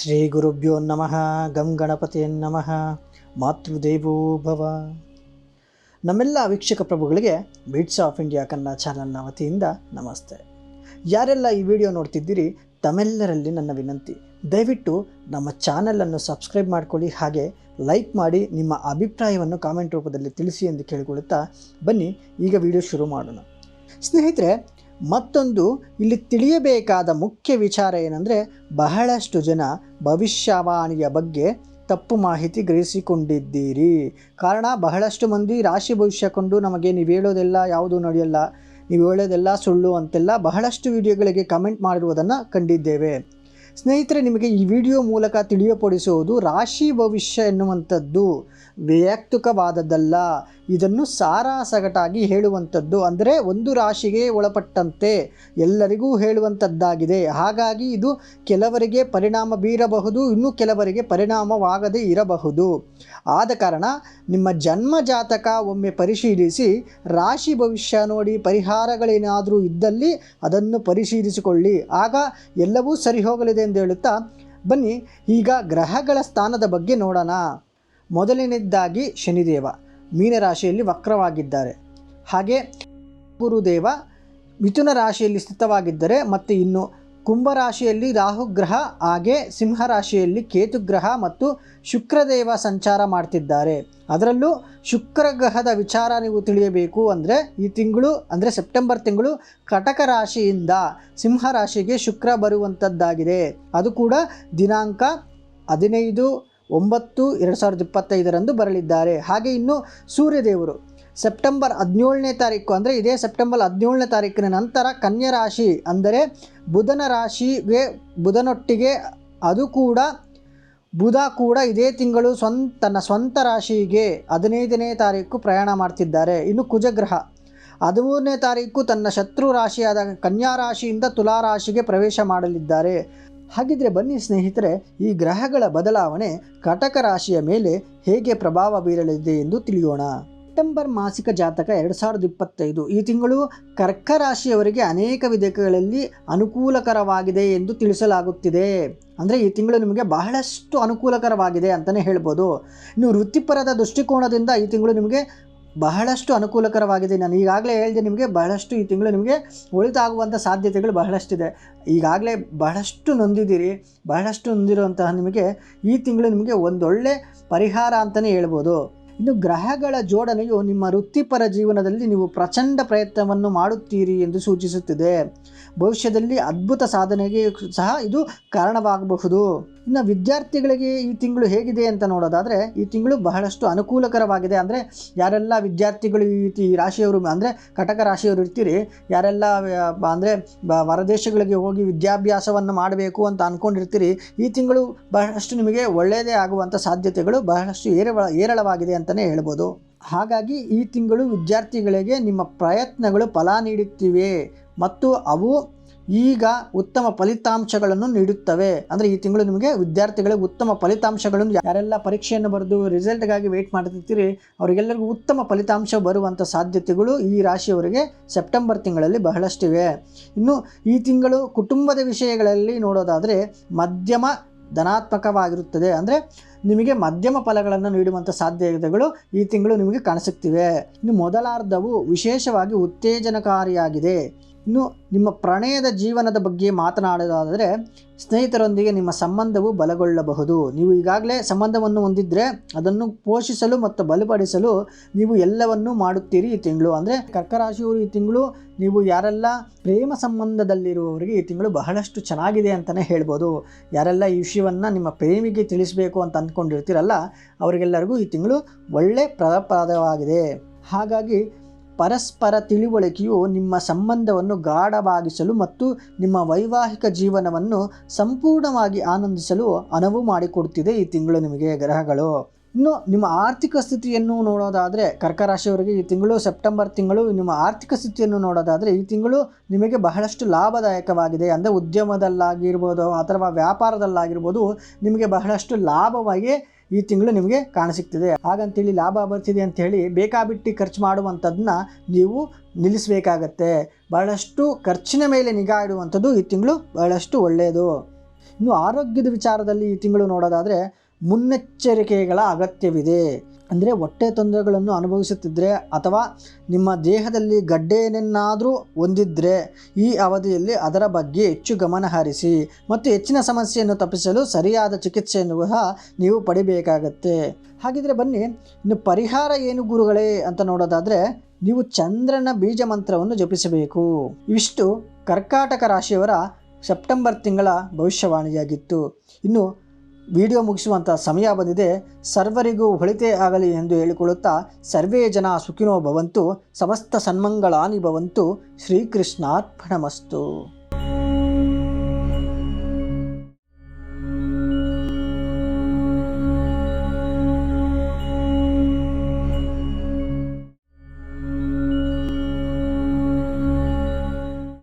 ಶ್ರೀ ಗುರುಭ್ಯೋ ನಮಃ. ಗಂ ಗಣಪತಿಯ ನಮಃ. ಮಾತೃದೇವೋ ಭವ. ನಮ್ಮೆಲ್ಲ ವೀಕ್ಷಕ ಪ್ರಭುಗಳಿಗೆ ಬೀಟ್ಸ್ ಆಫ್ ಇಂಡಿಯಾ ಕನ್ನಡ ಚಾನಲ್ನ ವತಿಯಿಂದ ನಮಸ್ತೆ. ಯಾರೆಲ್ಲ ಈ ವಿಡಿಯೋ ನೋಡ್ತಿದ್ದೀರಿ ತಮ್ಮೆಲ್ಲರಲ್ಲಿ ನನ್ನ ವಿನಂತಿ, ದಯವಿಟ್ಟು ನಮ್ಮ ಚಾನಲನ್ನು ಸಬ್ಸ್ಕ್ರೈಬ್ ಮಾಡಿಕೊಳ್ಳಿ, ಹಾಗೆ ಲೈಕ್ ಮಾಡಿ ನಿಮ್ಮ ಅಭಿಪ್ರಾಯವನ್ನು ಕಾಮೆಂಟ್ ರೂಪದಲ್ಲಿ ತಿಳಿಸಿ ಎಂದು ಕೇಳಿಕೊಳ್ಳುತ್ತಾ ಬನ್ನಿ ಈಗ ವಿಡಿಯೋ ಶುರು ಮಾಡೋಣ. ಸ್ನೇಹಿತರೆ, ಮತ್ತೊಂದು ಇಲ್ಲಿ ತಿಳಿಯಬೇಕಾದ ಮುಖ್ಯ ವಿಚಾರ ಏನಂದರೆ, ಬಹಳಷ್ಟು ಜನ ಭವಿಷ್ಯವಾಣಿಯ ಬಗ್ಗೆ ತಪ್ಪು ಮಾಹಿತಿ ಗ್ರಹಿಸಿಕೊಂಡಿದ್ದೀರಿ. ಕಾರಣ, ಬಹಳಷ್ಟು ಮಂದಿ ರಾಶಿ ಭವಿಷ್ಯ ಕೊಂಡು ನಮಗೆ ನೀವು ಹೇಳೋದೆಲ್ಲ ಯಾವುದು ನಡೆಯಲ್ಲ, ನೀವು ಹೇಳೋದೆಲ್ಲ ಸುಳ್ಳು ಅಂತೆಲ್ಲ ಬಹಳಷ್ಟು ವಿಡಿಯೋಗಳಿಗೆ ಕಮೆಂಟ್ ಮಾಡಿರುವುದನ್ನು ಕಂಡಿದ್ದೇವೆ. ಸ್ನೇಹಿತರೆ, ನಿಮಗೆ ಈ ವಿಡಿಯೋ ಮೂಲಕ ತಿಳಿಯಪಡಿಸುವುದು ರಾಶಿ ಭವಿಷ್ಯ ಎನ್ನುವಂಥದ್ದು ವೈಯಕ್ತಿಕವಾದದ್ದಲ್ಲ. ಇದನ್ನು ಸಾರಾಸಗಟಾಗಿ ಹೇಳುವಂಥದ್ದು, ಅಂದರೆ ಒಂದು ರಾಶಿಗೆ ಒಳಪಟ್ಟಂತೆ ಎಲ್ಲರಿಗೂ ಹೇಳುವಂಥದ್ದಾಗಿದೆ. ಹಾಗಾಗಿ ಇದು ಕೆಲವರಿಗೆ ಪರಿಣಾಮ ಬೀರಬಹುದು, ಇನ್ನು ಕೆಲವರಿಗೆ ಪರಿಣಾಮವಾಗದೇ ಇರಬಹುದು. ಆದ ಕಾರಣ ನಿಮ್ಮ ಜನ್ಮ ಜಾತಕ ಒಮ್ಮೆ ಪರಿಶೀಲಿಸಿ, ರಾಶಿ ಭವಿಷ್ಯ ನೋಡಿ ಪರಿಹಾರಗಳೇನಾದರೂ ಇದ್ದಲ್ಲಿ ಅದನ್ನು ಪರಿಶೀಲಿಸಿಕೊಳ್ಳಿ, ಆಗ ಎಲ್ಲವೂ ಸರಿ ಹೋಗಲಿದೆ ಎಂದು ಹೇಳುತ್ತಾ ಬನ್ನಿ ಈಗ ಗ್ರಹಗಳ ಸ್ಥಾನದ ಬಗ್ಗೆ ನೋಡೋಣ. ಮೊದಲನೇದಾಗಿ ಶನಿದೇವ ಮೀನರಾಶಿಯಲ್ಲಿ ವಕ್ರವಾಗಿದ್ದಾರೆ. ಹಾಗೆ ಗುರುದೇವ ಮಿಥುನ ರಾಶಿಯಲ್ಲಿ ಸ್ಥಿತವಾಗಿದ್ದರೆ, ಮತ್ತು ಇನ್ನು ಕುಂಭರಾಶಿಯಲ್ಲಿ ರಾಹುಗ್ರಹ, ಹಾಗೆ ಸಿಂಹರಾಶಿಯಲ್ಲಿ ಕೇತುಗ್ರಹ ಮತ್ತು ಶುಕ್ರದೇವ ಸಂಚಾರ ಮಾಡ್ತಿದ್ದಾರೆ. ಅದರಲ್ಲೂ ಶುಕ್ರ ಗ್ರಹದ ವಿಚಾರ ನೀವು ತಿಳಿಯಬೇಕು ಅಂದರೆ, ಈ ತಿಂಗಳು ಅಂದರೆ ಸೆಪ್ಟೆಂಬರ್ ತಿಂಗಳು ಕಟಕ ರಾಶಿಯಿಂದ ಸಿಂಹರಾಶಿಗೆ ಶುಕ್ರ ಬರುವಂಥದ್ದಾಗಿದೆ. ಅದು ಕೂಡ ದಿನಾಂಕ 15/9/2025 ಬರಲಿದ್ದಾರೆ. ಹಾಗೆ ಇನ್ನು ಸೂರ್ಯದೇವರು ಸೆಪ್ಟೆಂಬರ್ 17ನೇ ತಾರೀಕು, ಅಂದರೆ ಇದೇ ಸೆಪ್ಟೆಂಬರ್ 17ನೇ ತಾರೀಕಿನ ನಂತರ ಕನ್ಯಾ ರಾಶಿ ಅಂದರೆ ಬುಧನ ರಾಶಿಗೆ ಬುಧನೊಟ್ಟಿಗೆ, ಅದು ಕೂಡ ಬುಧ ಕೂಡ ಇದೇ ತಿಂಗಳು ತನ್ನ ಸ್ವಂತ ರಾಶಿಗೆ 15ನೇ ತಾರೀಕು ಪ್ರಯಾಣ ಮಾಡ್ತಿದ್ದಾರೆ. ಇನ್ನು ಕುಜಗ್ರಹ 13ನೇ ತಾರೀಕು ತನ್ನ ಶತ್ರು ರಾಶಿಯಾದ ಕನ್ಯಾ ರಾಶಿಯಿಂದ ತುಲಾ ರಾಶಿಗೆ ಪ್ರವೇಶ ಮಾಡಲಿದ್ದಾರೆ. ಹಾಗಿದ್ರೆ ಬನ್ನಿ ಸ್ನೇಹಿತರೆ, ಈ ಗ್ರಹಗಳ ಬದಲಾವಣೆ ಕಟಕ ರಾಶಿಯ ಮೇಲೆ ಹೇಗೆ ಪ್ರಭಾವ ಬೀರಲಿದೆ ಎಂದು ತಿಳಿಯೋಣ. ಸೆಪ್ಟೆಂಬರ್ ಮಾಸಿಕ ಜಾತಕ 2025 ಈ ತಿಂಗಳು ಕರ್ಕ ರಾಶಿಯವರಿಗೆ ಅನೇಕ ವಿಧಗಳಲ್ಲಿ ಅನುಕೂಲಕರವಾಗಿದೆ ಎಂದು ತಿಳಿಸಲಾಗುತ್ತಿದೆ. ಅಂದರೆ ಈ ತಿಂಗಳು ನಿಮಗೆ ಬಹಳಷ್ಟು ಅನುಕೂಲಕರವಾಗಿದೆ ಅಂತಲೇ ಹೇಳ್ಬೋದು. ಇನ್ನು ವೃತ್ತಿಪರದ ದೃಷ್ಟಿಕೋನದಿಂದ ಈ ತಿಂಗಳು ನಿಮಗೆ ಬಹಳಷ್ಟು ಅನುಕೂಲಕರವಾಗಿದೆ. ನಾನು ಈಗಾಗಲೇ ಹೇಳಿದೆ ನಿಮಗೆ, ಬಹಳಷ್ಟು ಈ ತಿಂಗಳು ನಿಮಗೆ ಒಳಿತಾಗುವಂಥ ಸಾಧ್ಯತೆಗಳು ಬಹಳಷ್ಟಿದೆ. ಈಗಾಗಲೇ ಬಹಳಷ್ಟು ನೊಂದಿದ್ದೀರಿ, ಬಹಳಷ್ಟು ನೊಂದಿರುವಂತಹ ನಿಮಗೆ ಈ ತಿಂಗಳು ನಿಮಗೆ ಒಂದೊಳ್ಳೆ ಪರಿಹಾರ ಅಂತಲೇ ಹೇಳ್ಬೋದು. ಇನ್ನು ಗ್ರಹಗಳ ಜೋಡಣೆಯು ನಿಮ್ಮ ವೃತ್ತಿಪರ ಜೀವನದಲ್ಲಿ ನೀವು ಪ್ರಚಂಡ ಪ್ರಯತ್ನವನ್ನು ಮಾಡುತ್ತೀರಿ ಎಂದು ಸೂಚಿಸುತ್ತಿದೆ. ಭವಿಷ್ಯದಲ್ಲಿ ಅದ್ಭುತ ಸಾಧನೆಗೆ ಸಹ ಇದು ಕಾರಣವಾಗಬಹುದು. ಇನ್ನು ವಿದ್ಯಾರ್ಥಿಗಳಿಗೆ ಈ ತಿಂಗಳು ಹೇಗಿದೆ ಅಂತ ನೋಡೋದಾದರೆ, ಈ ತಿಂಗಳು ಬಹಳಷ್ಟು ಅನುಕೂಲಕರವಾಗಿದೆ. ಅಂದರೆ ಯಾರೆಲ್ಲ ವಿದ್ಯಾರ್ಥಿಗಳು ಈ ರಾಶಿಯವರು ಅಂದರೆ ಕಟಕ ರಾಶಿಯವರು ಇರ್ತೀರಿ, ಯಾರೆಲ್ಲ ಅಂದರೆ ಹೊರದೇಶಗಳಿಗೆ ಹೋಗಿ ವಿದ್ಯಾಭ್ಯಾಸವನ್ನು ಮಾಡಬೇಕು ಅಂತ ಅಂದ್ಕೊಂಡಿರ್ತೀರಿ, ಈ ತಿಂಗಳು ಬಹಳಷ್ಟು ನಿಮಗೆ ಒಳ್ಳೆಯದೇ ಆಗುವಂಥ ಸಾಧ್ಯತೆಗಳು ಬಹಳಷ್ಟು ಏರಳವಾಗಿದೆ ಅಂತಲೇ ಹೇಳ್ಬೋದು. ಹಾಗಾಗಿ ಈ ತಿಂಗಳು ವಿದ್ಯಾರ್ಥಿಗಳಿಗೆ ನಿಮ್ಮ ಪ್ರಯತ್ನಗಳು ಫಲ ನೀಡುತ್ತಿವೆ ಮತ್ತು ಅವು ಈಗ ಉತ್ತಮ ಫಲಿತಾಂಶಗಳನ್ನು ನೀಡುತ್ತವೆ. ಅಂದರೆ ಈ ತಿಂಗಳು ನಿಮಗೆ ವಿದ್ಯಾರ್ಥಿಗಳಿಗೆ ಉತ್ತಮ ಫಲಿತಾಂಶಗಳನ್ನು, ಯಾರೆಲ್ಲ ಪರೀಕ್ಷೆಯನ್ನು ಬರೆದು ರಿಸಲ್ಟ್ಗಾಗಿ ವೆಯ್ಟ್ ಮಾಡ್ತಿರ್ತೀರಿ ಅವರಿಗೆಲ್ಲರಿಗೂ ಉತ್ತಮ ಫಲಿತಾಂಶ ಬರುವಂಥ ಸಾಧ್ಯತೆಗಳು ಈ ರಾಶಿಯವರಿಗೆ ಸೆಪ್ಟೆಂಬರ್ ತಿಂಗಳಲ್ಲಿ ಬಹಳಷ್ಟಿವೆ. ಇನ್ನು ಈ ತಿಂಗಳು ಕುಟುಂಬದ ವಿಷಯಗಳಲ್ಲಿ ನೋಡೋದಾದರೆ ಮಧ್ಯಮ ಧನಾತ್ಮಕವಾಗಿರುತ್ತದೆ. ಅಂದರೆ ನಿಮಗೆ ಮಧ್ಯಮ ಫಲಗಳನ್ನು ನೀಡುವಂಥ ಸಾಧ್ಯತೆಗಳು ಈ ತಿಂಗಳು ನಿಮಗೆ ಕಾಣಿಸುತ್ತಿವೆ. ಇನ್ನು ಮೊದಲಾರ್ಧವು ವಿಶೇಷವಾಗಿ ಉತ್ತೇಜನಕಾರಿಯಾಗಿದೆ. ಇನ್ನು ನಿಮ್ಮ ಪ್ರಣಯದ ಜೀವನದ ಬಗ್ಗೆ ಮಾತನಾಡೋದಾದರೆ, ಸ್ನೇಹಿತರೊಂದಿಗೆ ನಿಮ್ಮ ಸಂಬಂಧವು ಬಲಗೊಳ್ಳಬಹುದು. ನೀವು ಈಗಾಗಲೇ ಸಂಬಂಧವನ್ನು ಹೊಂದಿದ್ದರೆ ಅದನ್ನು ಪೋಷಿಸಲು ಮತ್ತು ಬಲಪಡಿಸಲು ನೀವು ಎಲ್ಲವನ್ನೂ ಮಾಡುತ್ತೀರಿ ಈ ತಿಂಗಳು. ಅಂದರೆ ಕರ್ಕರಾಶಿಯವರು ಈ ತಿಂಗಳು ನೀವು ಯಾರೆಲ್ಲ ಪ್ರೇಮ ಸಂಬಂಧದಲ್ಲಿರುವವರಿಗೆ ಈ ತಿಂಗಳು ಬಹಳಷ್ಟು ಚೆನ್ನಾಗಿದೆ ಅಂತಲೇ ಹೇಳ್ಬೋದು. ಯಾರೆಲ್ಲ ಈ ವಿಷಯವನ್ನು ನಿಮ್ಮ ಪ್ರೇಮಿಗೆ ತಿಳಿಸಬೇಕು ಅಂತ ಅಂದ್ಕೊಂಡಿರ್ತೀರಲ್ಲ, ಅವರಿಗೆಲ್ಲರಿಗೂ ಈ ತಿಂಗಳು ಒಳ್ಳೆ ಫಲಪ್ರದವಾಗಿದೆ. ಹಾಗಾಗಿ ಪರಸ್ಪರ ತಿಳುವಳಿಕೆಯು ನಿಮ್ಮ ಸಂಬಂಧವನ್ನು ಗಾಢವಾಗಿಸಲು ಮತ್ತು ನಿಮ್ಮ ವೈವಾಹಿಕ ಜೀವನವನ್ನು ಸಂಪೂರ್ಣವಾಗಿ ಆನಂದಿಸಲು ಅನುವು ಮಾಡಿಕೊಡ್ತಿದೆ ಈ ತಿಂಗಳು ನಿಮಗೆ ಗ್ರಹಗಳು. ಇನ್ನು ನಿಮ್ಮ ಆರ್ಥಿಕ ಸ್ಥಿತಿಯನ್ನು ನೋಡೋದಾದರೆ, ಕರ್ಕ ರಾಶಿಯವರಿಗೆ ಈ ತಿಂಗಳು ಸೆಪ್ಟೆಂಬರ್ ತಿಂಗಳು ನಿಮ್ಮ ಆರ್ಥಿಕ ಸ್ಥಿತಿಯನ್ನು ನೋಡೋದಾದರೆ ಈ ತಿಂಗಳು ನಿಮಗೆ ಬಹಳಷ್ಟು ಲಾಭದಾಯಕವಾಗಿದೆ. ಅಂದರೆ ಉದ್ಯಮದಲ್ಲಾಗಿರ್ಬೋದು ಅಥವಾ ವ್ಯಾಪಾರದಲ್ಲಾಗಿರ್ಬೋದು ನಿಮಗೆ ಬಹಳಷ್ಟು ಲಾಭವಾಗಿ ಈ ತಿಂಗಳು ನಿಮಗೆ ಕಾಣಸಿಗ್ತಿದೆ. ಹಾಗಂತೇಳಿ ಲಾಭ ಬರ್ತಿದೆ ಅಂಥೇಳಿ ಬೇಕಾಬಿಟ್ಟು ಖರ್ಚು ಮಾಡುವಂಥದ್ದನ್ನ ನೀವು ನಿಲ್ಲಿಸಬೇಕಾಗತ್ತೆ. ಬಹಳಷ್ಟು ಖರ್ಚಿನ ಮೇಲೆ ನಿಗಾ ಇಡುವಂಥದ್ದು ಈ ತಿಂಗಳು ಬಹಳಷ್ಟು ಒಳ್ಳೆಯದು. ಇನ್ನು ಆರೋಗ್ಯದ ವಿಚಾರದಲ್ಲಿ ಈ ತಿಂಗಳು ನೋಡೋದಾದರೆ ಮುನ್ನೆಚ್ಚರಿಕೆಗಳ ಅಗತ್ಯವಿದೆ. ಅಂದರೆ ಹೊಟ್ಟೆ ತೊಂದರೆಗಳನ್ನು ಅನುಭವಿಸುತ್ತಿದ್ದರೆ ಅಥವಾ ನಿಮ್ಮ ದೇಹದಲ್ಲಿ ಗಡ್ಡೆಯನ್ನಾದರೂ ಹೊಂದಿದ್ದರೆ ಈ ಅವಧಿಯಲ್ಲಿ ಅದರ ಬಗ್ಗೆ ಹೆಚ್ಚು ಗಮನ ಹರಿಸಿ ಮತ್ತು ಹೆಚ್ಚಿನ ಸಮಸ್ಯೆಯನ್ನು ತಪ್ಪಿಸಲು ಸರಿಯಾದ ಚಿಕಿತ್ಸೆಯನ್ನು ಸಹ ನೀವು ಪಡಿಬೇಕಾಗತ್ತೆ. ಹಾಗಿದ್ರೆ ಬನ್ನಿ, ಇನ್ನು ಪರಿಹಾರ ಏನು ಗುರುಗಳೇ ಅಂತ ನೋಡೋದಾದರೆ ನೀವು ಚಂದ್ರನ ಬೀಜ ಮಂತ್ರವನ್ನು ಜಪಿಸಬೇಕು. ಇವಿಷ್ಟು ಕರ್ಕಾಟಕ ರಾಶಿಯವರ ಸೆಪ್ಟೆಂಬರ್ ತಿಂಗಳ ಭವಿಷ್ಯವಾಣಿಯಾಗಿತ್ತು. ಇನ್ನು ವಿಡಿಯೋ ಮುಗಿಸುವಂಥ ಸಮಯ ಬಂದಿದೆ. ಸರ್ವರಿಗೂ ಒಳಿತೇ ಆಗಲಿ ಎಂದು ಹೇಳಿಕೊಳ್ಳುತ್ತಾ ಸರ್ವೇ ಜನ ಸುಖಿನೋ ಭವಂತು, ಸಮಸ್ತ ಸನ್ಮಂಗಳಾನಿ ಭವಂತು. ಶ್ರೀಕೃಷ್ಣಾರ್ಪಣಮಸ್ತು.